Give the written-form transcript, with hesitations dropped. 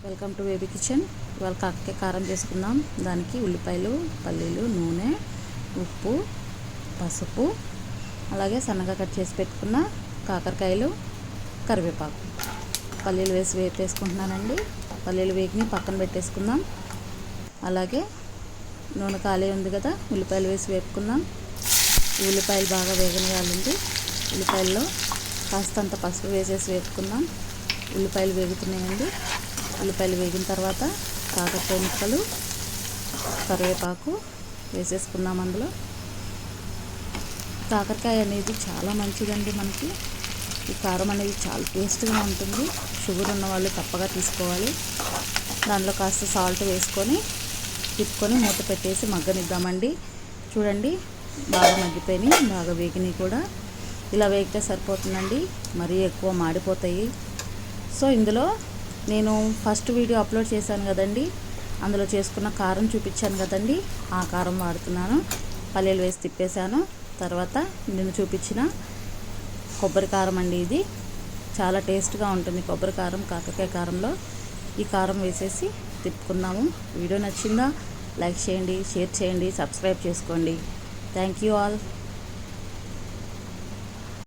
Welcome to baby kitchen. ఇవాళ కాకరకాయ కారం చేసుకుందాం. దానికి ఉల్లిపాయలు, పల్లీలు, నూనె, ఉప్పు, పసుపు, అలాగే సన్నగా కట్ చేసి పెట్టుకున్న కాకరకాయలు, కరివేపాకు, పల్లీలు వేసి వేపేసుకుంటున్నానండి. పల్లీలు వేగిని పక్కన పెట్టేసుకుందాం. అలాగే నూనె ఖాళీ ఉంది కదా, ఉల్లిపాయలు వేసి వేపుకుందాం. ఈ ఉల్లిపాయలు బాగా వేగనియాలండి. ఉల్లిపాయల్లో కాస్తంత పసుపు వేసేసి వేపుకుందాం. ఉల్లిపాయలు వేగుతున్నాయండి. ఉల్లిపాయలు వేగిన తర్వాత కాకరకాయ ముక్కలు, కరివేపాకు వేసేసుకుందాం. అందులో కాకరకాయ అనేది చాలా మంచిదండి. మనకి ఈ కారం అనేది చాలా టేస్ట్గా ఉంటుంది. షుగర్ ఉన్న వాళ్ళు తప్పగా తీసుకోవాలి. దానిలో కాస్త సాల్ట్ వేసుకొని తిప్పుకొని మూత పెట్టేసి మగ్గనిద్దామండి. చూడండి, బాగా మగ్గిపోయినాయి, బాగా వేగినాయి కూడా. ఇలా వేగితే సరిపోతుందండి, మరీ ఎక్కువ మాడిపోతాయి. సో ఇందులో నేను ఫస్ట్ వీడియో అప్లోడ్ చేశాను కదండి, అందులో చేసుకున్న కారం చూపించాను కదండి, ఆ కారం వాడుతున్నాను. పల్లీలు వేసి తిప్పేశాను. తర్వాత నేను చూపించిన కొబ్బరి కారం అండి. ఇది చాలా టేస్ట్గా ఉంటుంది. కొబ్బరి కారం కాకరకాయ కారంలో ఈ కారం వేసేసి తిప్పుకుందాము. వీడియో నచ్చిందా? లైక్ చేయండి, షేర్ చేయండి, సబ్స్క్రైబ్ చేసుకోండి. Thank you all.